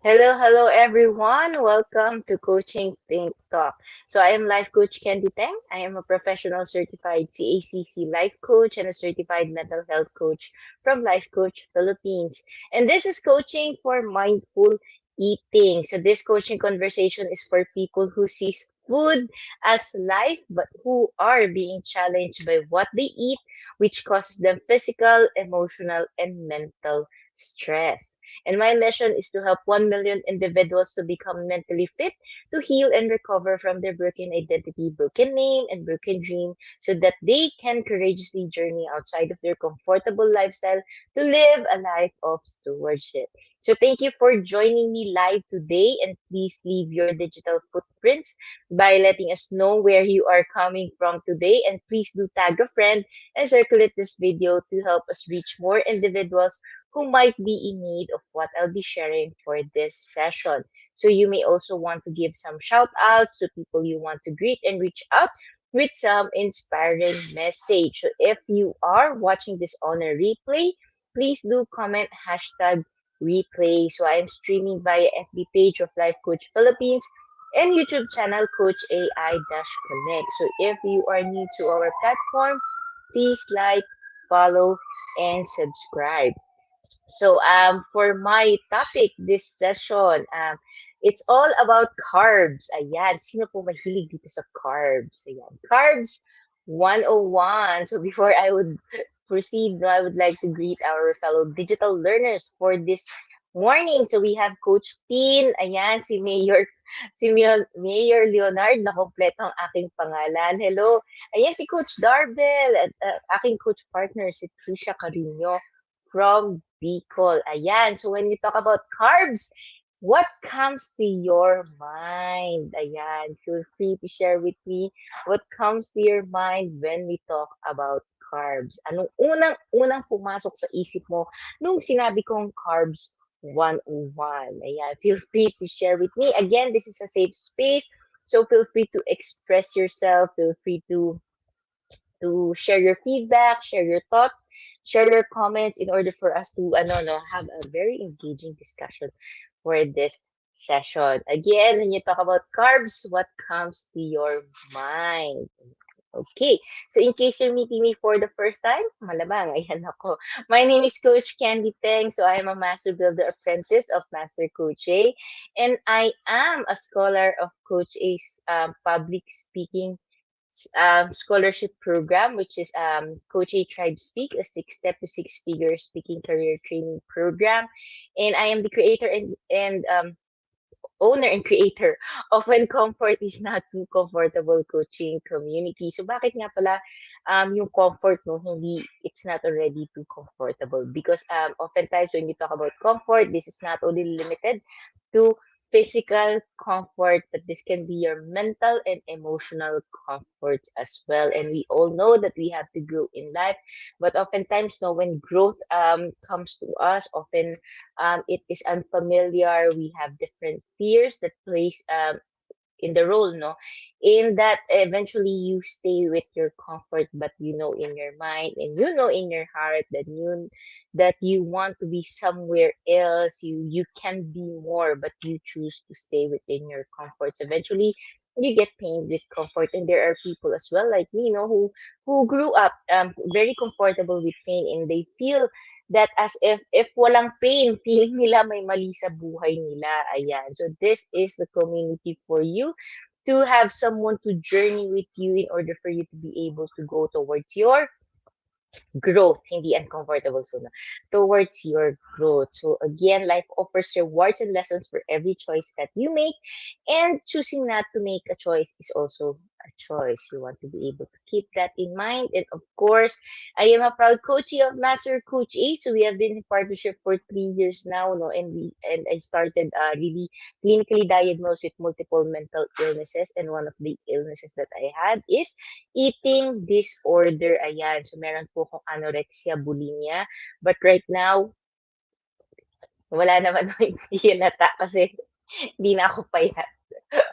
Hello everyone. Welcome to Coaching Think Talk. So I am Life Coach Candee Teng. I am a professional certified CACC life coach and a certified mental health coach from Life Coach Philippines. And this is coaching for mindful eating. So this coaching conversation is for people who sees food as life but who are being challenged by what they eat, which causes them physical, emotional, and mental stress. And my mission is to help 1 million individuals to become mentally fit, to heal and recover from their broken identity, broken name, and broken dream so that they can courageously journey outside of their comfortable lifestyle to live a life of stewardship. So thank you for joining me live today, and please leave your digital footprints by letting us know where you are coming from today, and please do tag a friend and circulate this video to help us reach more individuals who might be in need of what I'll be sharing for this session. So you may also want to give some shout outs to people you want to greet and reach out with some inspiring message. So if you are watching this on a replay, please do comment hashtag replay. So I am streaming via FB page of Life Coach Philippines and YouTube channel Coach AI-Connect. So if you are new to our platform, please like, follow, and subscribe. So for my topic this session, it's all about carbs. Ayan, sino po mahilig dito sa carbs? Ayan, carbs 101. So before I would proceed, no, I would like to greet our fellow digital learners for this morning. So we have Coach Tin, ayan, si Mayor Leonard, na kompleto ang aking pangalan. Hello. Ayan, si Coach Darbel, at aking coach partner, si Trisha Carino from Bicol. Ayan. So when we talk about carbs, what comes to your mind? Ayan. Feel free to share with me what comes to your mind when we talk about carbs. Anong unang pumasok sa isip mo nung sinabi kong carbs 101? Ayan. Feel free to share with me. Again, this is a safe space. So feel free to express yourself. Feel free to share your feedback, share your thoughts, share your comments in order for us to have a very engaging discussion for this session. Again, when you talk about carbs, what comes to your mind? Okay, so in case you're meeting me for the first time, malamang, ayan ako. My name is Coach Candee Teng, so I am a Master Builder Apprentice of Master Coach A, and I am a scholar of Coach A's public speaking scholarship program, which is Coach A Tribe Speak, a six-step to six-figure speaking career training program. And I am the creator and owner and creator of When Comfort is Not Too Comfortable Coaching Community. So bakit nga pala yung comfort, no, hindi, it's not already too comfortable? Because oftentimes when you talk about comfort, this is not only limited to physical comfort, but this can be your mental and emotional comforts as well. And we all know that we have to grow in life, but oftentimes, no, when growth comes to us, often it is unfamiliar. We have different fears that plays in the role, no, in that eventually you stay with your comfort, but you know in your mind and you know in your heart that you want to be somewhere else. You can be more, but you choose to stay within your comforts. Eventually you get pained with comfort, and there are people as well like me, who grew up very comfortable with pain, and they feel that as if walang pain, feeling nila may mali sa buhay nila. Ayan. So this is the community for you, to have someone to journey with you in order for you to be able to go towards your growth, hindi uncomfortable zone, towards your growth. So again, life offers rewards and lessons for every choice that you make, and choosing not to make a choice is also a choice. You want to be able to keep that in mind. And of course, I am a proud coachee of Master Coach A. So we have been in partnership for 3 years now, no, and I started really clinically diagnosed with multiple mental illnesses, and one of the illnesses that I had is eating disorder. Ayan. So, meron po akong anorexia, bulimia. But right now, wala naman ako hindi halata kasi hindi na ako payat.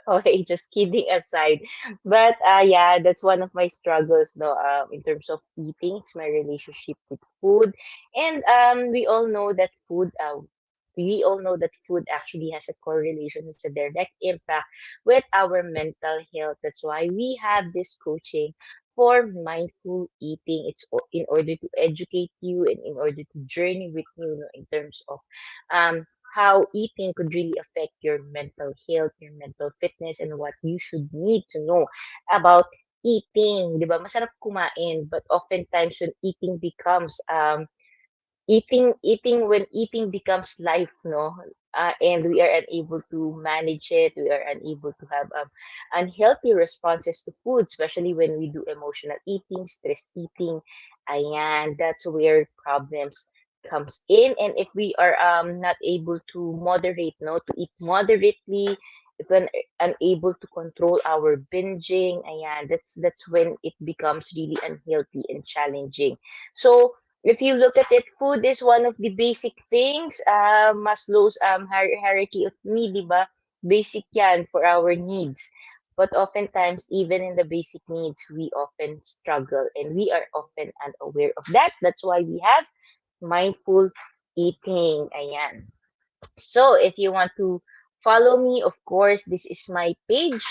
Okay, just kidding aside. But yeah, that's one of my struggles, no, in terms of eating. It's my relationship with food. And we all know that food we all know that food actually has a correlation, has a direct impact with our mental health. That's why we have this coaching for mindful eating. It's in order to educate you and in order to journey with you, in terms of how eating could really affect your mental health, your mental fitness, and what you should need to know about eating. 'Di ba? Masarap kumain, but oftentimes when eating when eating becomes life, no, and we are unable to manage it, we are unable to have unhealthy responses to food, especially when we do emotional eating, stress eating. Ayan, that's where problems comes in. And if we are not able to moderate, no, to eat moderately, if we're unable to control our binging, ayan, that's when it becomes really unhealthy and challenging. So if you look at it, food is one of the basic things. Maslow's hierarchy of need, di ba? Basic yan for our needs. But oftentimes, even in the basic needs, we often struggle and we are often unaware of that. That's why we have mindful eating. Ayan. So if you want to follow me, of course, this is my page,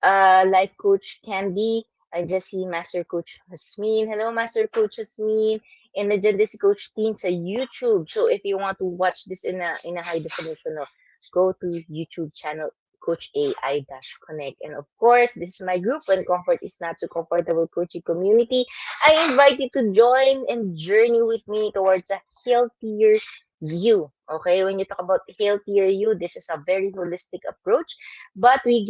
Life Coach Candee. I just see Master Coach Hasmin. Hello, Master Coach Hasmin. And nandiyan din si Coach Teen sa YouTube. So if you want to watch this in a high definition, no, go to YouTube channel Coach AI Dash Connect. And of course, this is my group when comfort is not so comfortable coaching community. I invite you to join and journey with me towards a healthier you. Okay, when you talk about healthier you, this is a very holistic approach, but I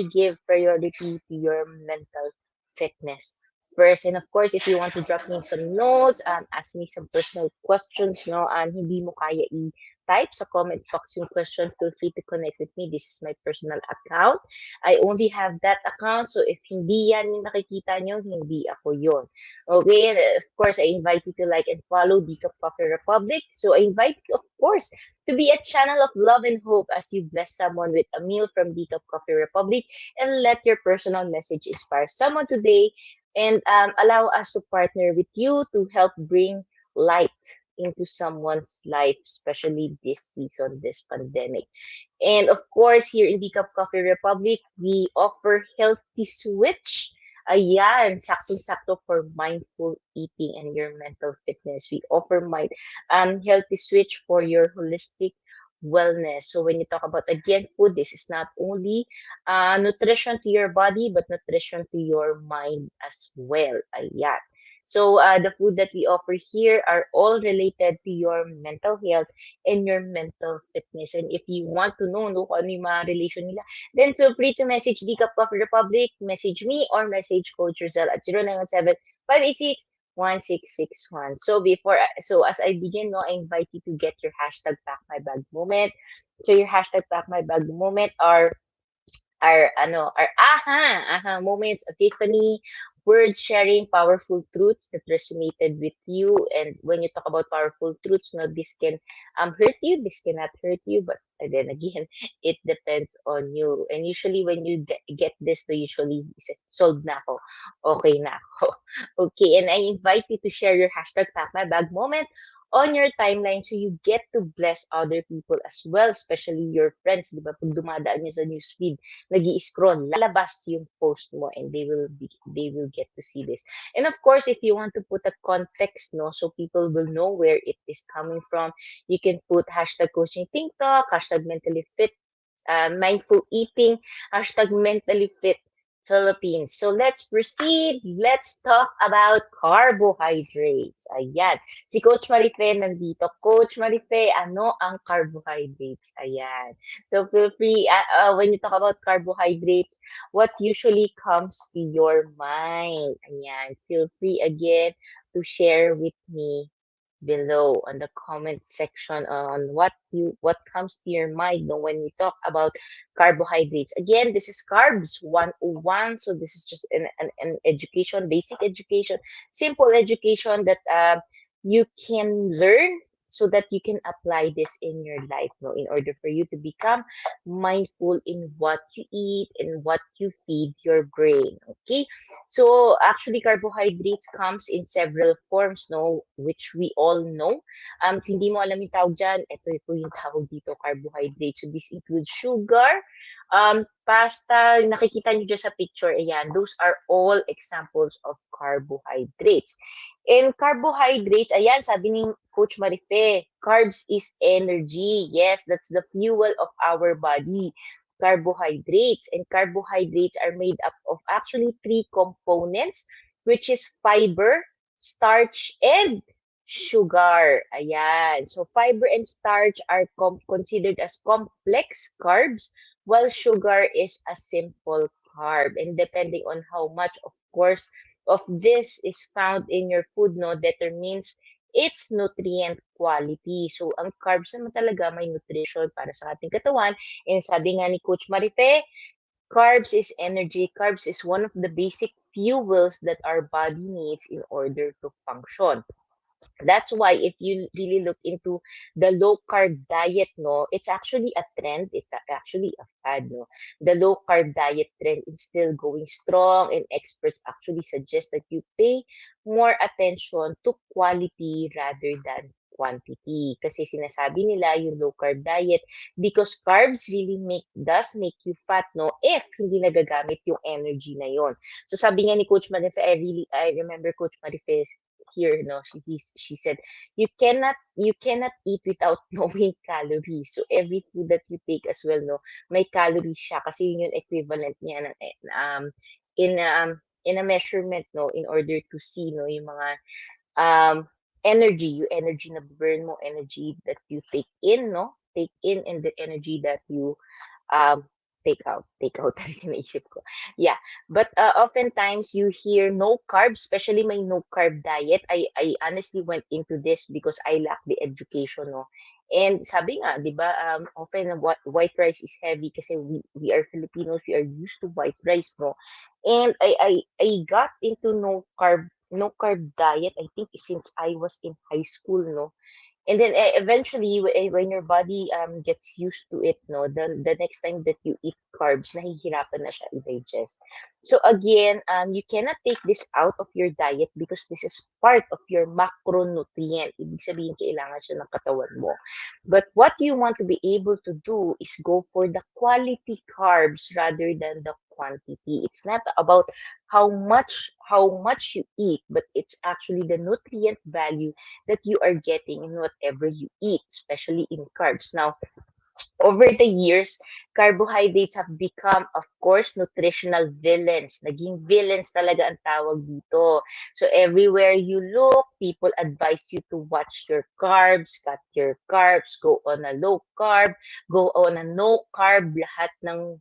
give priority to your mental fitness first. And of course, if you want to drop me some notes, ask me some personal questions, no, hindi mo kaya i-type sa comment box yung question, feel free to connect with me. This is my personal account. I only have that account, so if hindi yan yung nakikita nyo, hindi ako yon. Okay, and of course, I invite you to like and follow Decaf Coffee Republic. So I invite you, of course, to be a channel of love and hope as you bless someone with a meal from Decaf Coffee Republic, and let your personal message inspire someone today, and allow us to partner with you to help bring light into someone's life, especially this season, this pandemic. And of course, here in Decaf Coffee Republic, we offer Healthy Switch. Ayan, saktong-sakto for mindful eating and your mental fitness. We offer Healthy Switch for your holistic wellness. So when you talk about, again, food, this is not only nutrition to your body, but nutrition to your mind as well. Ayan. So the food that we offer here are all related to your mental health and your mental fitness. And if you want to know, no, kung ano yung mga relation nila, then feel free to message Decaf Coffee Republic, message me, or message Coach Rizal at 0917-586-1661. So as I begin, no, I invite you to get your hashtag Pack My Bag moment. So your hashtag Pack My Bag moment are aha moments, epiphany, words sharing powerful truths that resonated with you. And when you talk about powerful truths, no, this can hurt you, this cannot hurt you, but then again, it depends on you. And usually when you get this, to usually solved na ako, okay na ako. Okay, and I invite you to share your hashtag Pack My Bag moment on your timeline, so you get to bless other people as well, especially your friends, di ba? Pag dumadaan niyo sa newsfeed, nag-i-scroll, lalabas yung post mo, and they will get to see this. And of course, if you want to put a context, no, so people will know where it is coming from, you can put hashtag coaching TikTok, hashtag mentally fit, mindful eating, hashtag mentally fit Philippines. So let's proceed. Let's talk about carbohydrates. Ayan. Si Coach Marife nandito. Coach Marife, ano ang carbohydrates? Ayan. So feel free, when you talk about carbohydrates, what usually comes to your mind? Ayan. Feel free again to share with me below on the comment section on what comes to your mind, no, when we talk about carbohydrates. Again, this is Carbs 101, so this is just an education, basic education, simple education that you can learn so that you can apply this in your life, no, in order for you to become mindful in what you eat and what you feed your brain. Okay, so actually carbohydrates comes in several forms, no, which we all know. Hindi mo alam yung tawag dyan, ito yung tawag dito, carbohydrates. So this includes sugar, pasta, nakikita nyo dyan sa picture, ayan, those are all examples of carbohydrates. And carbohydrates, ayan, sabi ni Coach Marife, carbs is energy. Yes, that's the fuel of our body. Carbohydrates. And carbohydrates are made up of actually three components, which is fiber, starch, and sugar. Ayan. So fiber and starch are considered as complex carbs, while sugar is a simple carb. And depending on how much, of course, of this is found in your food, no, determines its nutrient quality. So, ang carbs naman talaga may nutrition para sa ating katawan. And sabi nga ni Coach Marife, carbs is energy. Carbs is one of the basic fuels that our body needs in order to function. That's why if you really look into the low carb diet, no, it's actually a trend. It's actually a fad, no. The low carb diet trend is still going strong, and experts actually suggest that you pay more attention to quality rather than quantity. Kasi sinasabi nila yung low carb diet because carbs really does make you fat, no, if hindi nagagamit yung energy na yon. So sabi nga ni Coach Marife, I remember Coach Marife here, no, she said you cannot eat without knowing calories. So every food that you take as well, no, may calories siya kasi yun yung equivalent niya ng in a measurement, no, in order to see, no, yung mga energy na burn mo, energy that you take in, no, take in, and the energy that you um, take out talaga naisip ko. Yeah, but oftentimes you hear no carbs, especially my no carb diet. I honestly went into this because I lack the education, no. And sabi nga, di ba, often white rice is heavy kasi we are Filipinos, we are used to white rice, no. And I got into no carb diet, I think since I was in high school, no. And then eventually, when your body gets used to it, no, the next time that you eat carbs, nahihirapan na siya i-digest. So again, you cannot take this out of your diet because this is part of your macronutrient. Ibig sabihin, kailangan siya ng katawan mo. But what you want to be able to do is go for the quality carbs rather than the quantity. It's not about how much you eat, but it's actually the nutrient value that you are getting in whatever you eat, especially in carbs. Now, over the years, carbohydrates have become, of course, nutritional villains. Naging villains talaga ang tawag dito. So everywhere you look, people advise you to watch your carbs, cut your carbs, go on a low carb, go on a no carb, lahat ng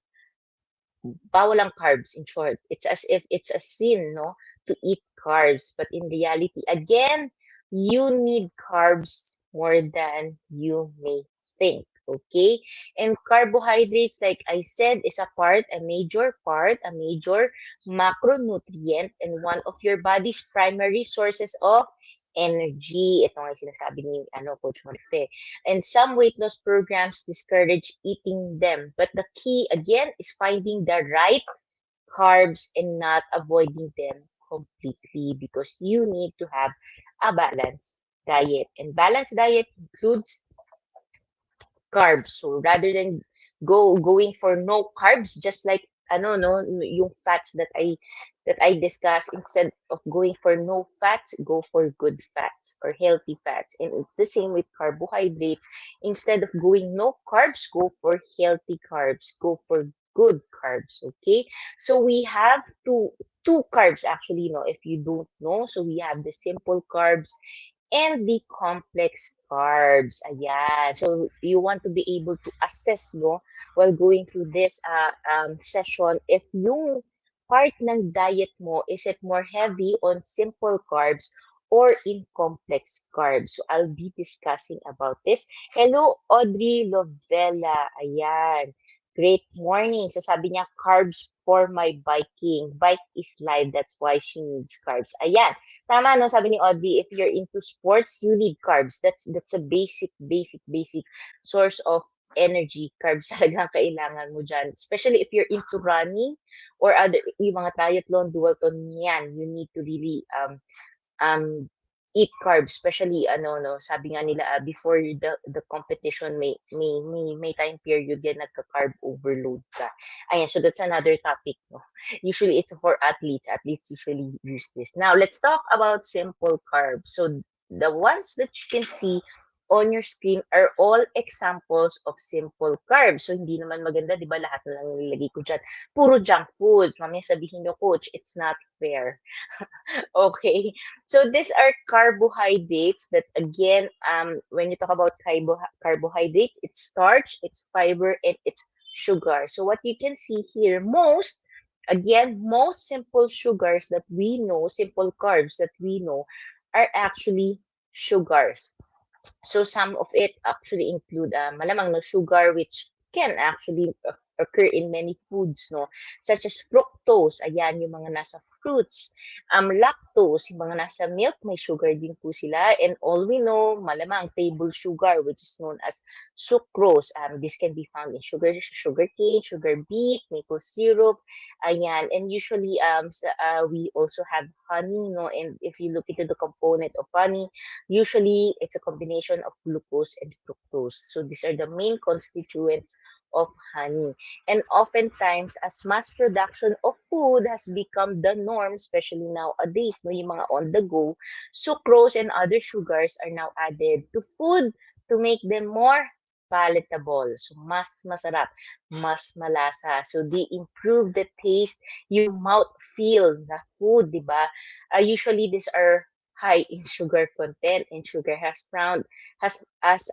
bawal ang carbs, in short. It's as if it's a sin, no, to eat carbs. But in reality, again, you need carbs more than you may think. Okay? And carbohydrates, like I said, is a major part, a major macronutrient, and one of your body's primary sources of energy. Ito nga yung sinasabi ni Coach Morfe. And some weight loss programs discourage eating them. But the key, again, is finding the right carbs and not avoiding them completely because you need to have a balanced diet. And balanced diet includes carbs. So rather than going for no carbs, just like no, yung fats that I discussed, instead of going for no fats, go for good fats or healthy fats. And it's the same with carbohydrates. Instead of going no carbs, go for healthy carbs, go for good carbs. Okay, so we have two carbs actually, no, if you don't know. So we have the simple carbs and the complex carbs. Ayan. So you want to be able to assess, no, while going through this session, if yung part ng diet mo, is it more heavy on simple carbs or in complex carbs? So I'll be discussing about this. Hello, Audrey Lovella. Ayan. Great morning. So sabi niya, carbs for my biking. Bike is life. That's why she needs carbs. Ayan. Tama, no? Sabi ni Audrey, if you're into sports, you need carbs. That's a basic source of energy. Carbs talaga ang kailangan mo dyan. Especially if you're into running or other, yung mga triathlon, dualton, yan. You need to really um eat carbs, especially ano no sabi nga nila before the competition may time period yan nagka-carb overload ka. Ayan, so that's another topic, no. Usually it's for athletes usually use this. Now let's talk about simple carbs. So the ones that you can see on your screen are all examples of simple carbs. So hindi naman maganda, 'di ba, lahat na lang nilagay ko diyan. Puro junk food. Mamaya sabihin niyo, coach, it's not fair. Okay. So these are carbohydrates that again, when you talk about carbohydrates, it's starch, it's fiber, and it's sugar. So what you can see here, most simple sugars that we know, simple carbs that we know, are actually sugars. So some of it actually include malamang no sugar, which can actually occur in many foods, no, such as fructose, ayan yung mga nasa fruits, lactose, yung mga nasa milk, may sugar din po sila, and all we know, malamang table sugar, which is known as sucrose. This can be found in sugar cane, sugar beet, maple syrup, ayan, and usually we also have honey, no, and if you look into the component of honey, usually, it's a combination of glucose and fructose. So these are the main constituents of honey. And oftentimes, as mass production of food has become the norm, especially nowadays, no, yung mga on the go, sucrose and other sugars are now added to food to make them more palatable. So, mas masarap, mas malasa. So, they improve the taste, yung mouth feel na food, di ba? Usually, these are high in sugar content, and sugar has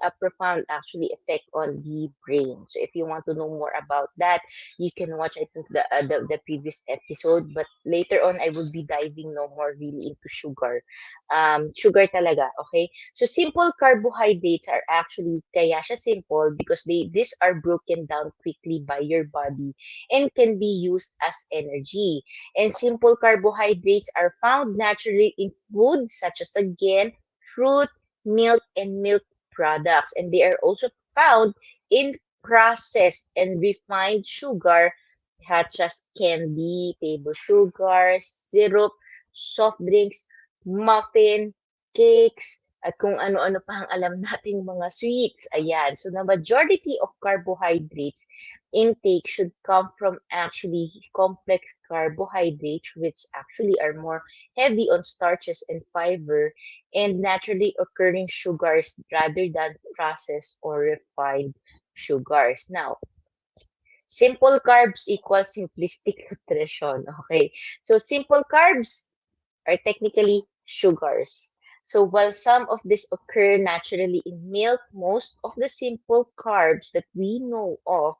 a profound actually effect on the brain. So if you want to know more about that, you can watch I think the previous episode. But later on, I will be diving no more really into sugar, sugar talaga. Okay, so simple carbohydrates are actually kaya siya simple because these are broken down quickly by your body and can be used as energy. And simple carbohydrates are found naturally in foods such as, again, fruit, milk, and milk products. And they are also found in processed and refined sugar, such as candy, table sugar, syrup, soft drinks, muffin, cakes, at kung ano-ano pa ang alam nating mga sweets. Ayan. So, the majority of carbohydrates intake should come from actually complex carbohydrates, which actually are more heavy on starches and fiber, and naturally occurring sugars rather than processed or refined sugars. Now, simple carbs equals simplistic nutrition. Okay. So, simple carbs are technically sugars. So while some of these occur naturally in milk, most of the simple carbs that we know of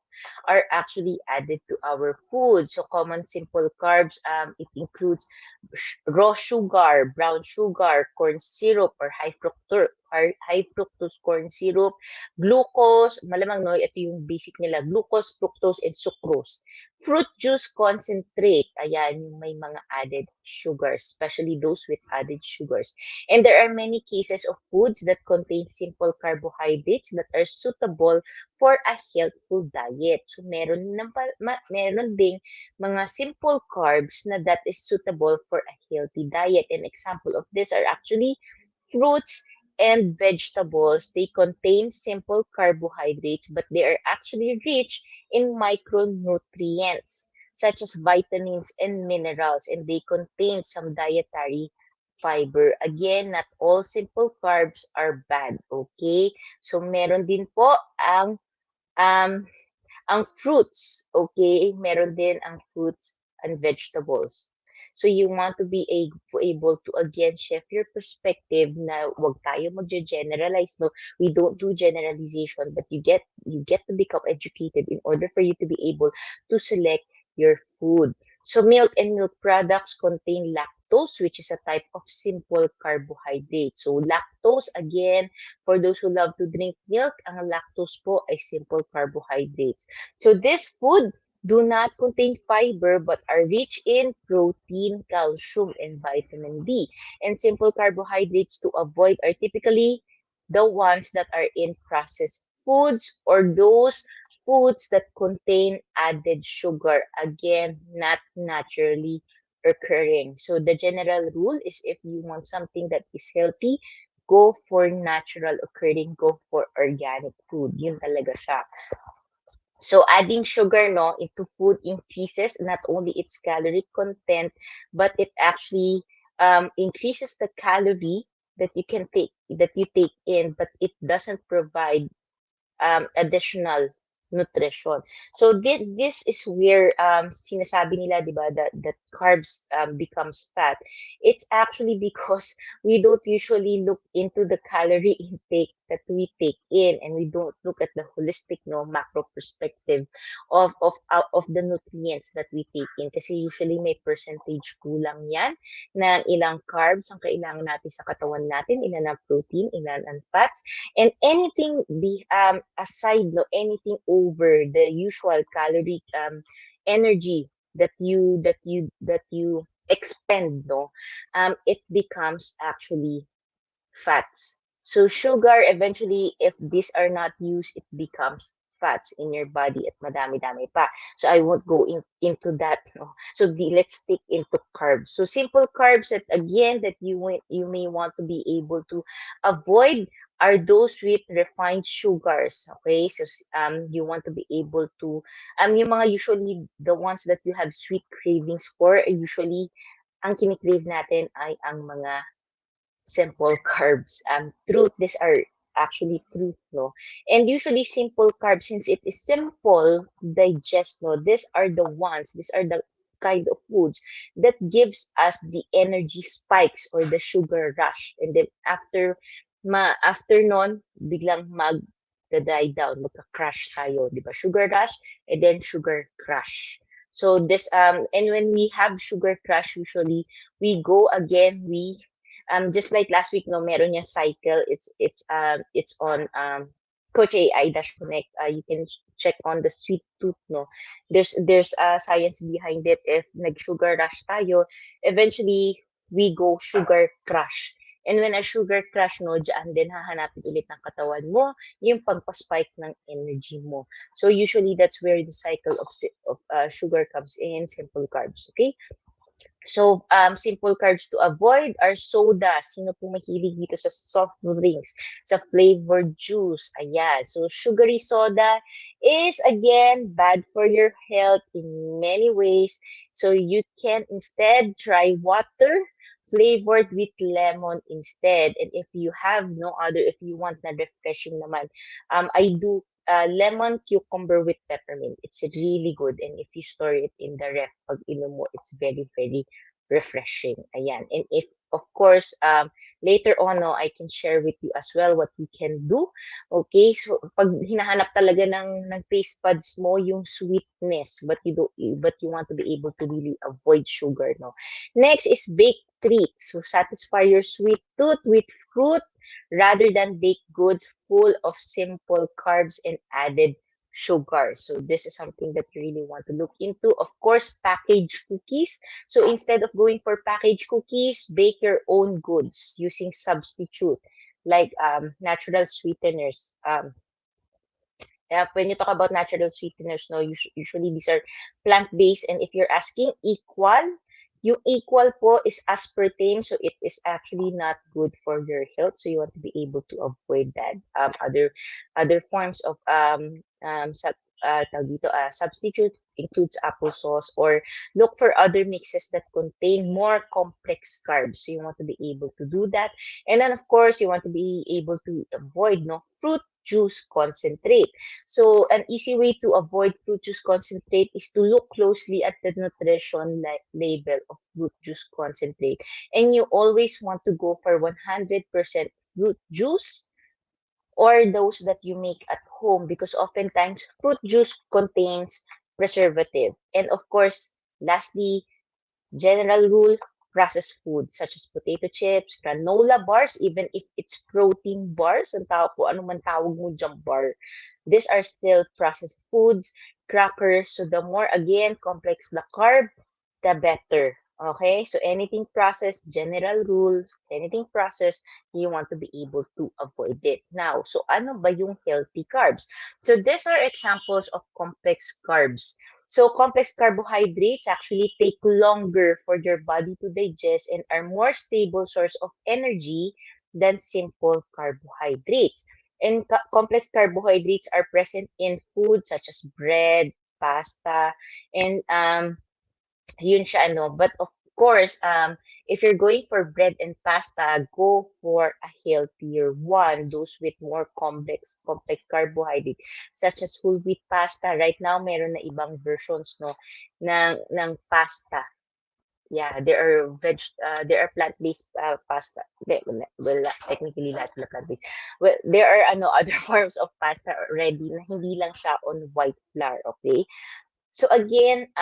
are actually added to our food. So common simple carbs, it includes raw sugar, brown sugar, corn syrup, or high fructose corn syrup, glucose, malamang no, ito yung basic nila, glucose, fructose, and sucrose. Fruit juice concentrate, ayan, yung may mga added sugars, especially those with added sugars. And there are many cases of foods that contain simple carbohydrates that are suitable for a healthful diet. So meron ding mga simple carbs na that is suitable for a healthy diet. An example of this are actually fruits and vegetables. They contain simple carbohydrates, but they are actually rich in micronutrients such as vitamins and minerals, and they contain some dietary fiber. Again, not all simple carbs are bad, okay? So meron din po um ang fruits, okay? Meron din ang fruits and vegetables. So you want to be able to again shift your perspective na wag tayo magge-generalize, no? We don't do generalization, but you get to become educated in order for you to be able to select your food. So milk and milk products contain lactose lactose, which is a type of simple carbohydrate. So lactose, again, for those who love to drink milk, ang lactose po ay simple carbohydrates. So this food do not contain fiber but are rich in protein, calcium, and vitamin D. And simple carbohydrates to avoid are typically the ones that are in processed foods or those foods that contain added sugar. Again, not naturally occurring. So the general rule is if you want something that is healthy, go for natural occurring, go for organic food. Yun talaga siya. So adding sugar no into food increases not only its calorie content, but it actually increases the calorie that you take in, but it doesn't provide additional nutrition. So this is where sinasabi nila, di ba, that carbs becomes fat. It's actually because we don't usually look into the calorie intake that we take in, and we don't look at the holistic no macro perspective of the nutrients that we take in. Kasi usually may percentage kulang yan na ilang carbs ang kailangan natin sa katawan natin, ilan ang protein, ilan ang fats, and anything aside no anything over the usual calorie energy that you expend no it becomes actually fats. So sugar, eventually, if these are not used, it becomes fats in your body at madami-dami pa. So I won't go into that. No? So let's stick into carbs. So simple carbs that again that you may want to be able to avoid are those with refined sugars. Okay, so you want to be able to yung mga usually the ones that you have sweet cravings for, usually ang kinikrave natin ay ang mga simple carbs. Truth, these are actually truth, no? And usually simple carbs, since it is simple digest, no? These are the kind of foods that gives us the energy spikes or the sugar rush. And then after nun, biglang die down, magka-crash tayo, di ba? Sugar rush and then sugar crash. So this and when we have sugar crash, usually we go again, just like last week, no, meron yung cycle. It's on Coach AI Dash Connect. You can check on the sweet tooth, no. There's science behind it. If nag-sugar rush tayo, eventually we go sugar crash. And when a sugar crash, no, dyan din hahanapin ulit ng katawan mo yung pagpa-spike ng energy mo. So usually that's where the cycle of sugar comes in, simple carbs, okay? So, simple carbs to avoid are soda. Sino pong mahilig dito sa soft drinks, sa flavored juice? Ayan. So, sugary soda is, again, bad for your health in many ways. So, you can instead try water flavored with lemon instead. And if you have no other, if you want na refreshing naman, I do lemon cucumber with peppermint. It's really good. And if you store it in the ref, pag inom mo, it's very, very refreshing. Ayan. And if, of course, later on, no, I can share with you as well what you can do. Okay? So, pag hinahanap talaga ng taste buds mo, yung sweetness, but you want to be able to really avoid sugar, no? Next is baked treats. So, satisfy your sweet tooth with fruit rather than baked goods full of simple carbs and added sugar. So this is something that you really want to look into. Of course, packaged cookies. So instead of going for packaged cookies, bake your own goods using substitute like natural sweeteners. When you talk about natural sweeteners, no, usually these are plant-based. And if you're asking equal, yung equal po is aspartame, so it is actually not good for your health. So you want to be able to avoid that. Other forms of substitute includes applesauce, or look for other mixes that contain more complex carbs. So you want to be able to do that. And then of course you want to be able to avoid fruit juice concentrate. So an easy way to avoid fruit juice concentrate is to look closely at the nutrition label of fruit juice concentrate. And you always want to go for 100% fruit juice or those that you make at home, because oftentimes fruit juice contains preservative. And of course, lastly, general rule, processed foods such as potato chips, granola bars, even if it's protein bars, ang tawag po, ano man tawag mo dyan bar. These are still processed foods, crackers. So the more, again, complex the carb, the better. Okay? So anything processed, general rules, anything processed, you want to be able to avoid it. Now, so ano ba yung healthy carbs? So these are examples of complex carbs. So complex carbohydrates actually take longer for your body to digest and are more stable source of energy than simple carbohydrates. And complex carbohydrates are present in foods such as bread, pasta, and yun siya ano. But of course, if you're going for bread and pasta, go for a healthier one, those with more complex carbohydrate, such as whole wheat pasta. Right now, meron na ibang versions no ng pasta. Yeah, there are plant-based pasta. Well, technically not plant-based. Well, there are other forms of pasta already na hindi lang siya on white flour, okay? So again,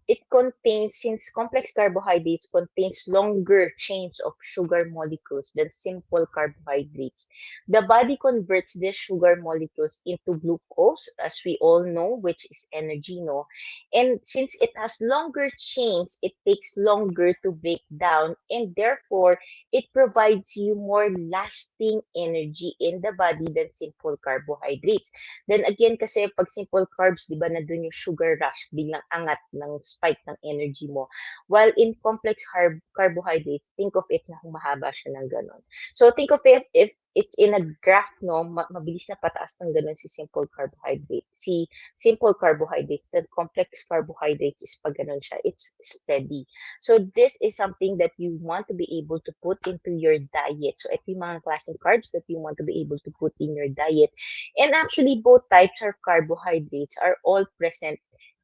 it contains, since complex carbohydrates contains longer chains of sugar molecules than simple carbohydrates, the body converts these sugar molecules into glucose, as we all know, which is energy, no? And since it has longer chains, it takes longer to break down, and therefore, it provides you more lasting energy in the body than simple carbohydrates. Then again, kasi pag simple carbs, di ba, nandun yung sugar rush, biglang angat ng spike ng energy mo. While in complex carbohydrates, think of it na humahaba siya ng ganon. So think of it, if it's in a graph, no, mabilis na pataas ng ganon si simple carbohydrate. Si simple carbohydrates, then complex carbohydrates is pag ganon siya, it's steady. So this is something that you want to be able to put into your diet. So ito yung mga klaseng carbs that you want to be able to put in your diet. And actually, both types of carbohydrates are all present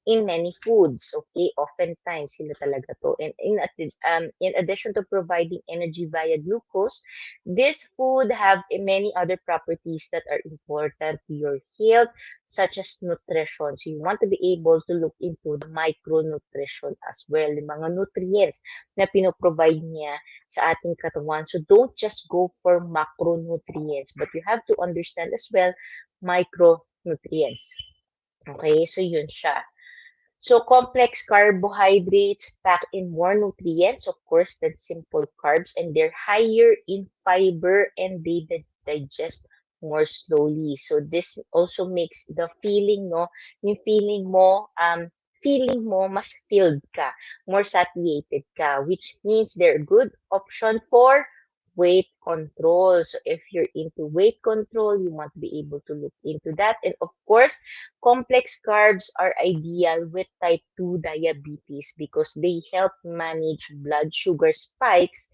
in many foods. Okay, oftentimes sila talaga to. And in addition to providing energy via glucose, this food have many other properties that are important to your health, such as nutrition. So you want to be able to look into the micronutrition as well, yung mga nutrients na pinoprovide niya sa ating katawan. So don't just go for macronutrients, but you have to understand as well micronutrients. Okay, so yun siya. So complex carbohydrates pack in more nutrients, of course, than simple carbs, and they're higher in fiber and they digest more slowly. So this also makes the feeling, no, yung feeling mo mas filled ka, more satiated ka, which means they're a good option for weight control. So if you're into weight control, you want to be able to look into that. And of course, complex carbs are ideal with type 2 diabetes because they help manage blood sugar spikes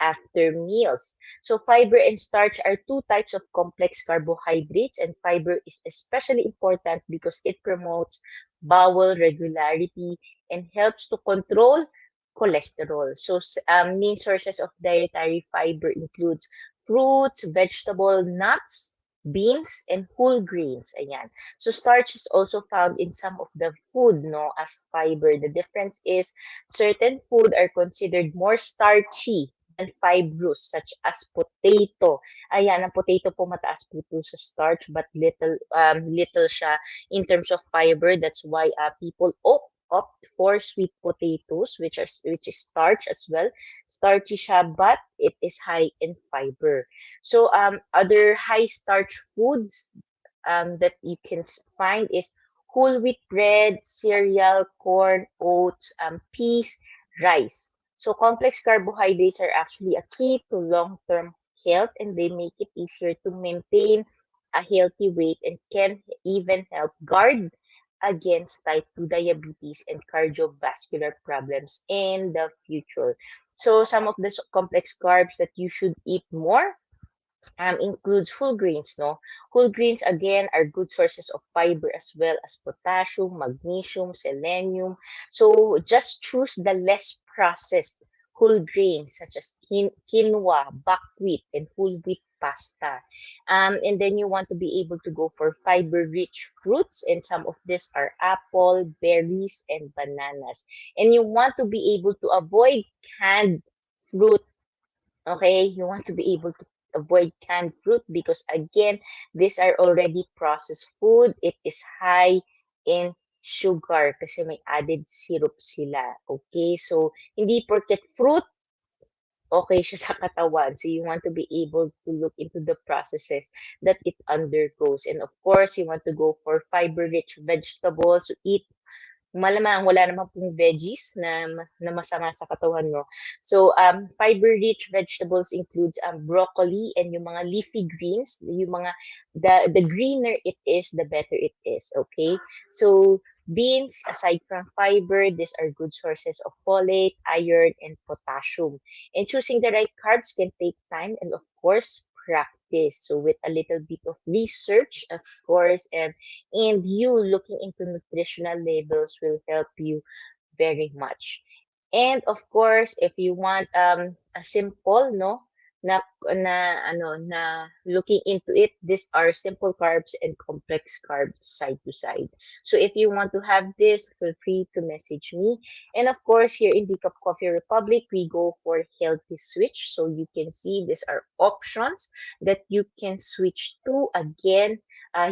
after meals. So fiber and starch are two types of complex carbohydrates, and fiber is especially important because it promotes bowel regularity and helps to control cholesterol. So main sources of dietary fiber includes fruits, vegetable, nuts, beans, and whole grains. Ayan. So starch is also found in some of the food, no, as fiber. The difference is certain food are considered more starchy than fibrous, such as potato. Ayan, ang potato po mataas po ito sa starch, but little siya in terms of fiber. That's why people opt for sweet potatoes, which is starch as well. Starchy siya, but it is high in fiber. So other high starch foods that you can find is whole wheat bread, cereal, corn, oats, peas, rice. So complex carbohydrates are actually a key to long-term health, and they make it easier to maintain a healthy weight and can even help guard against type 2 diabetes and cardiovascular problems in the future. So some of the complex carbs that you should eat more includes whole grains, no? Whole grains, again, are good sources of fiber as well as potassium, magnesium, selenium. So just choose the less processed whole grains such as quinoa, buckwheat, and whole wheat pasta. And then you want to be able to go for fiber-rich fruits, and some of these are apple, berries, and bananas. And you want to be able to avoid canned fruit. Okay, you want to be able to avoid canned fruit because again, these are already processed food. It is high in sugar kasi may added syrup sila. Okay, so hindi porket fruit, okay siya sa katawan. So you want to be able to look into the processes that it undergoes. And of course, you want to go for fiber-rich vegetables. So eat malamang wala naman pong veggies na masama sa katawan mo. So, fiber-rich vegetables includes broccoli and yung mga leafy greens, yung mga, the greener it is, the better it is, okay? So, beans, aside from fiber, these are good sources of folate, iron, and potassium. And choosing the right carbs can take time and, of course, practice. So, with a little bit of research, of course, and you looking into nutritional labels will help you very much. And of course, if you want a simple na looking into it, these are simple carbs and complex carbs side to side. So if you want to have this, feel free to message me. And of course, here in the Cup Coffee Republic, we go for healthy switch. So you can see these are options that you can switch to. Again,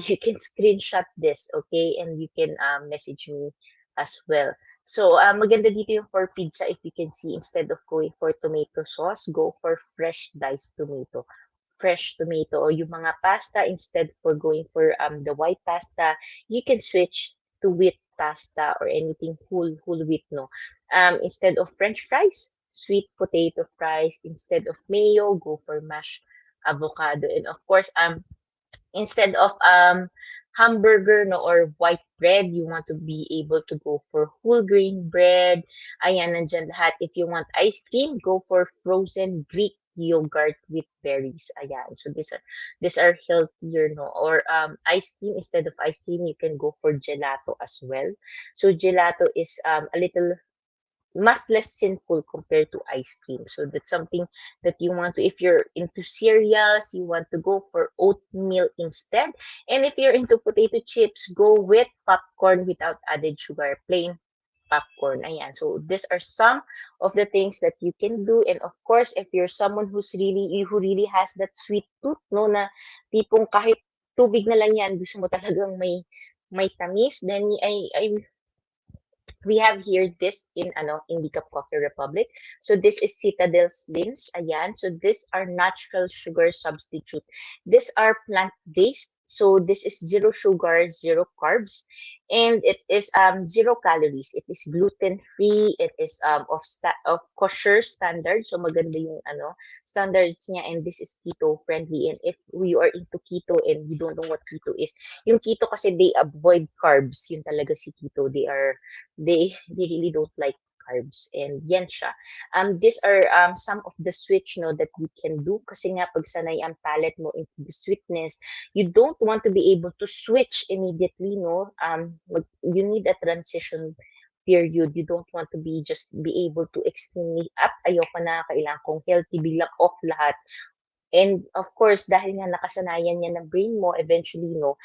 you can screenshot this, okay? And you can message me as well. So, maganda dito yung for pizza, if you can see, instead of going for tomato sauce, go for fresh diced tomato. Fresh tomato, or yung mga pasta, instead for going for the white pasta, you can switch to wheat pasta or anything whole wheat, no? Instead of French fries, sweet potato fries. Instead of mayo, go for mashed avocado. And of course, instead of hamburger no or white bread, you want to be able to go for whole grain bread. Ayan, nandyan lahat. If you want ice cream, go for frozen Greek yogurt with berries. Ayan. So these are healthier, no? Or ice cream, instead of ice cream, you can go for gelato as well. So gelato is a little much less sinful compared to ice cream. So that's something that you want to, if you're into cereals, you want to go for oatmeal instead. And if you're into potato chips, go with popcorn without added sugar, plain popcorn. Ayan. So these are some of the things that you can do. And of course, if you're someone who really has that sweet tooth, no, na tipong kahit tubig na lang yan, gusto mo talagang may tamis, then I we have here this in the Cup Coffee Republic. So this is Citadel Slims. Ayan. So these are natural sugar substitute. These are plant-based. So this is zero sugar, zero carbs, and it is zero calories. It is gluten-free. It is of kosher standard. So maganda yung standards niya, and this is keto friendly. And if we are into keto and we don't know what keto is, yung keto kasi they avoid carbs. Yun talaga si keto. They really don't like carbs, and yan siya. These are some of the switch no that you can do kasi nga pag sanay ang palate mo into the sweetness, you don't want to be able to switch immediately, no. You need a transition period. You don't want to be able to extremely up, ayoko na, kailangan kong healthy, biglang off lahat. And of course, dahil nga nakasanayan niya ng brain mo, eventually, no,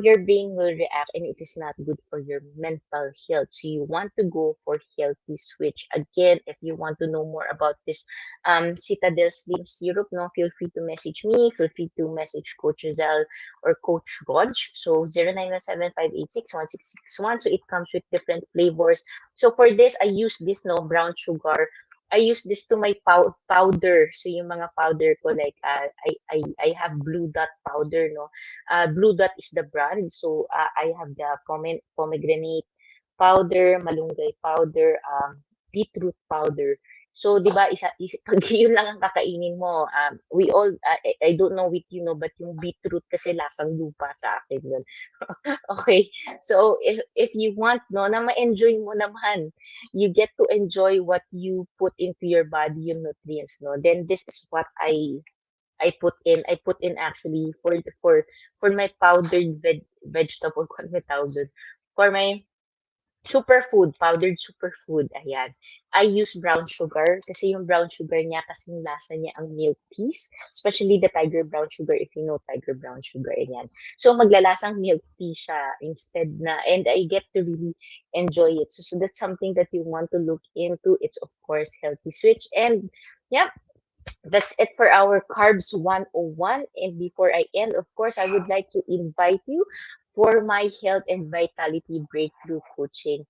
your brain will react and it is not good for your mental health. So you want to go for healthy switch. Again, if you want to know more about this Citadel Slim Syrup, no, feel free to message me. Feel free to message Coach Rizal or Coach Rog. So 0917-586-1661. So it comes with different flavors. So for this, I use this no brown sugar. I use this to my powder. So yung mga powder ko, like I have Blue Dot powder, no. Blue Dot is the brand. So I have the pomegranate powder, malunggay powder, beetroot powder. So, di ba, pag yun lang ang kakainin mo, we all, I don't know with you, no, but yung beetroot kasi lasang lupa sa akin yun. Okay, so if you want, no, na ma-enjoy mo naman, you get to enjoy what you put into your body, yung nutrients, no, then this is what I put in. I put in actually for my powdered vegetable, kung ano tawag dun, for my superfood, powdered superfood, ayan. I use brown sugar kasi yung brown sugar niya, kasing lasa niya ang milk teas, especially the tiger brown sugar, if you know tiger brown sugar, ayan. So, maglalasang milk tea siya instead na, and I get to really enjoy it. So that's something that you want to look into. It's, of course, healthy switch. And, yeah, that's it for our Carbs 101. And before I end, of course, I would like to invite you for my health and vitality breakthrough coaching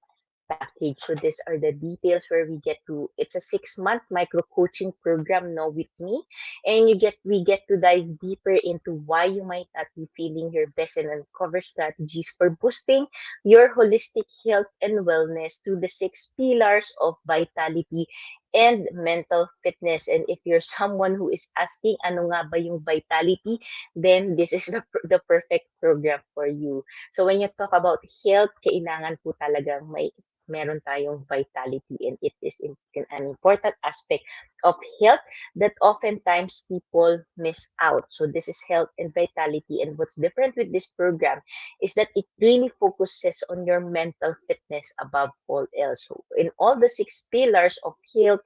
package. So these are the details where we get to, it's a 6-month micro coaching program now with me. And we get to dive deeper into why you might not be feeling your best and uncover strategies for boosting your holistic health and wellness through the 6 pillars of vitality and mental fitness. And if you're someone who is asking ano nga ba yung vitality, then this is the perfect program for you. So when you talk about health, kailangan po talagang meron tayong vitality, and it is an important aspect of health that oftentimes people miss out. So this is health and vitality, and what's different with this program is that it really focuses on your mental fitness above all else. So in all the 6 pillars of health,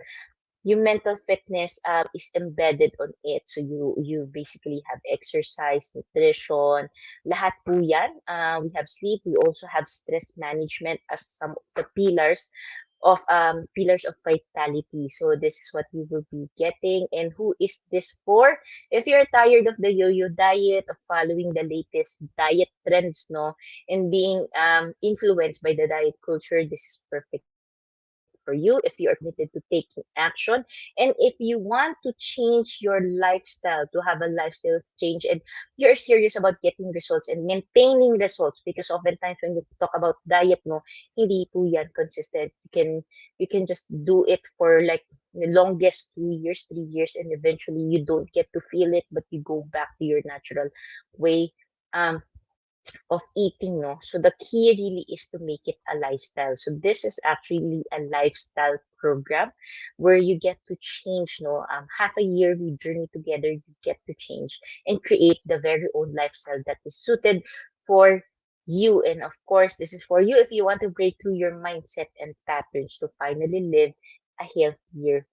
yung mental fitness is embedded on it. So you basically have exercise, nutrition, lahat po yan. We have sleep. We also have stress management as some of the pillars of vitality. So this is what you will be getting. And who is this for? If you're tired of the yo-yo diet, of following the latest diet trends, no, and being influenced by the diet culture, this is perfect for you. If you are committed to taking action, and if you want to change your lifestyle, to have a lifestyle change, and you're serious about getting results and maintaining results, because oftentimes when you talk about diet, no, hindi po yan consistent. You can just do it for like the longest 2 years, 3 years, and eventually you don't get to feel it, but you go back to your natural way. Of eating, no? So the key really is to make it a lifestyle. So this is actually a lifestyle program where you get to change, no? Half a year we journey together, you get to change and create the very own lifestyle that is suited for you. And of course, this is for you if you want to break through your mindset and patterns to finally live a healthier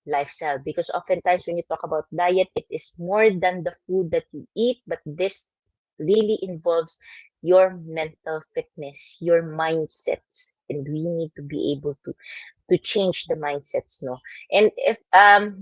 lifestyle. Because oftentimes when you talk about diet, it is more than the food that you eat, but this really involves your mental fitness, your mindsets, and we need to be able to change the mindsets, no. And if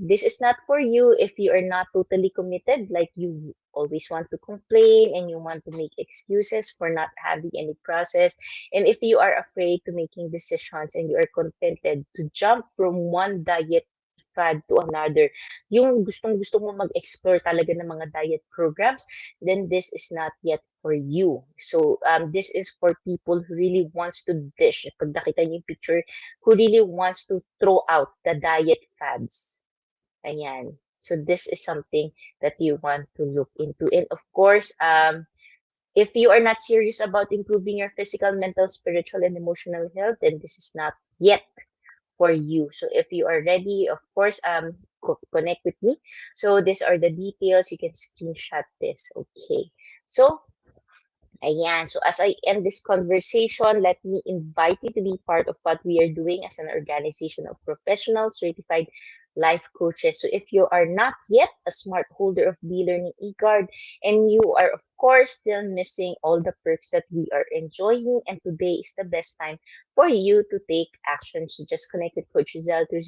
this is not for you, if you are not totally committed, like you always want to complain and you want to make excuses for not having any process, and if you are afraid to making decisions and you are contented to jump from one diet fad to another, yung gustong-gusto mo mag-explore talaga ng mga diet programs, then this is not yet for you. So, this is for people who really wants to dish. Pag nakita niyo yung picture, who really wants to throw out the diet fads. Ayan. So, this is something that you want to look into. And of course, if you are not serious about improving your physical, mental, spiritual, and emotional health, then this is not yet for you. So if you are ready, of course, connect with me. So these are the details. You can screenshot this. Okay. So ayan. So as I end this conversation, let me invite you to be part of what we are doing as an organization of professional certified life coaches. So if you are not yet a smart holder of B-Learning eCard, and you are of course still missing all the perks that we are enjoying, and today is the best time for you to take action. So just connect with Coach Rizal to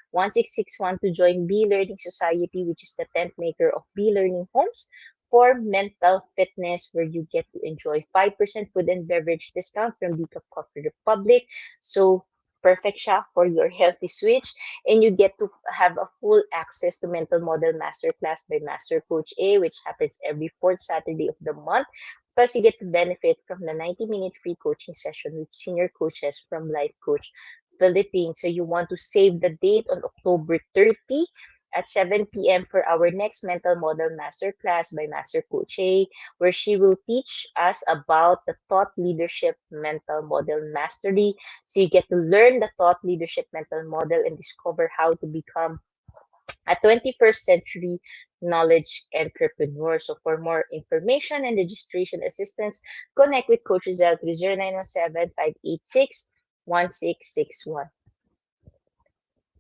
0907-586-1661 to join B-Learning Society, which is the tent maker of B-Learning Homes for mental fitness, where you get to enjoy 5% food and beverage discount from Beacon Coffee Republic. So perfect siya for your healthy switch, and you get to have a full access to Mental Model Masterclass by Master Coach A, which happens every fourth Saturday of the month. Plus, you get to benefit from the 90-minute free coaching session with senior coaches from Life Coach Philippines. So you want to save the date on October 30 at 7 p.m. for our next Mental Model Masterclass by Master Coach A, where she will teach us about the Thought Leadership Mental Model Mastery. So you get to learn the Thought Leadership Mental Model and discover how to become a 21st century knowledge entrepreneurs. So for more information and registration assistance, connect with Coach Rizal through 0917-586-1661.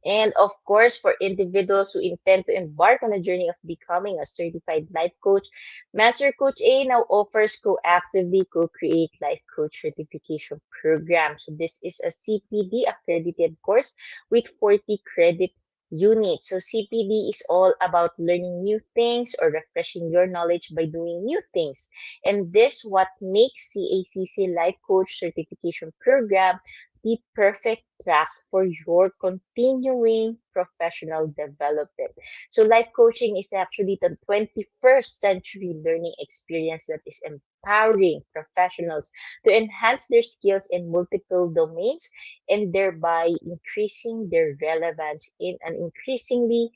And of course, for individuals who intend to embark on a journey of becoming a certified life coach, Master Coach A now offers Coactively Co-Create Life Coach Certification Program. So this is a CPD accredited course with 40 credit units. So CPD is all about learning new things or refreshing your knowledge by doing new things. And this what makes CACC Life Coach Certification Program the perfect track for your continuing professional development. So life coaching is actually the 21st century learning experience that is empowering professionals to enhance their skills in multiple domains and thereby increasing their relevance in an increasingly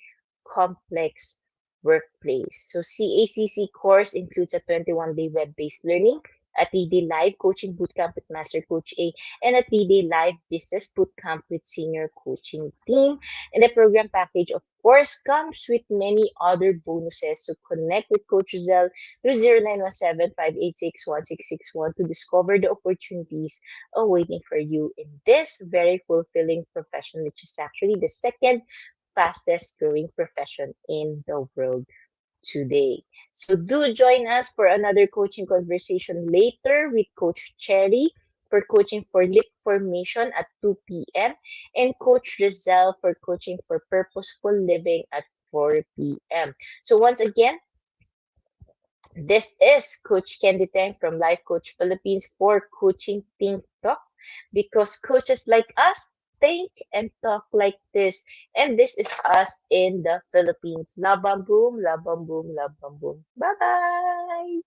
complex workplace. So CACC course includes a 21-day web-based learning, a 3-day live coaching bootcamp with Master Coach A, and a 3-day live business bootcamp with senior coaching team. And the program package, of course, comes with many other bonuses. So connect with Coach Rizal through 0917-586-1661 to discover the opportunities awaiting for you in this very fulfilling profession, which is actually the second fastest growing profession in the world today. So do join us for another coaching conversation later with Coach Cherry for coaching for lip formation at 2 p.m. and Coach Rizal for coaching for purposeful living at 4 p.m. So once again, this is Coach Candee Teng from Life Coach Philippines for Coaching Think Talk because coaches like us think and talk like this. And this is us in the Philippines. Labang boom, labang boom, labang boom. Bye-bye!